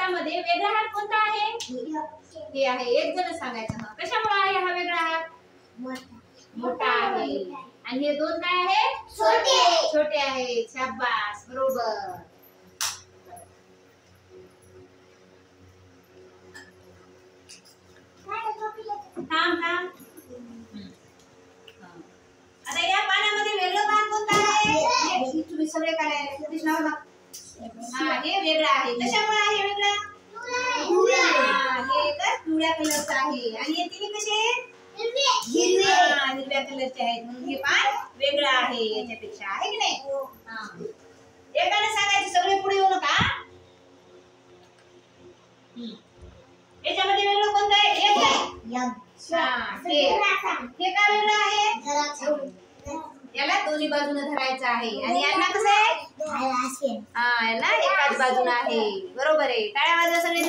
हातामध्ये वेगळा हात कोणता आहे? हे आहे. एक जण सांगायचं. कशामुळे आहे हा वेगळा हात? मोठा आहे. आणि हे दोन काय आहे? छोटे आहे. शाबास, बरोबर. थांब. आता या पानामध्ये वेगळं पान कोणतं आहे? तुम्ही सगळे काय हे वेगळं आहे. कशामुळे आहे वेगळं? हे तर पिवळ्या कलरचं आहे. आणि हे तिन्ही कसे आहेत? हिरव्या कलरचे आहेत. म्हणून हे पान वेगळं आहे याच्यापेक्षा, आहे की नाही? एकाने सांगायचे, सगळे पुढे येऊ नका. याच्यामध्ये वेगळं कोणतं आहे? हे का वेगळं आहे? याला दोन्ही बाजूने धरायचं आहे. आणि यांना कसं आहे? याला एकाच बाजूने आहे. बरोबर आहे. टाळ्या वाजवा सगळे.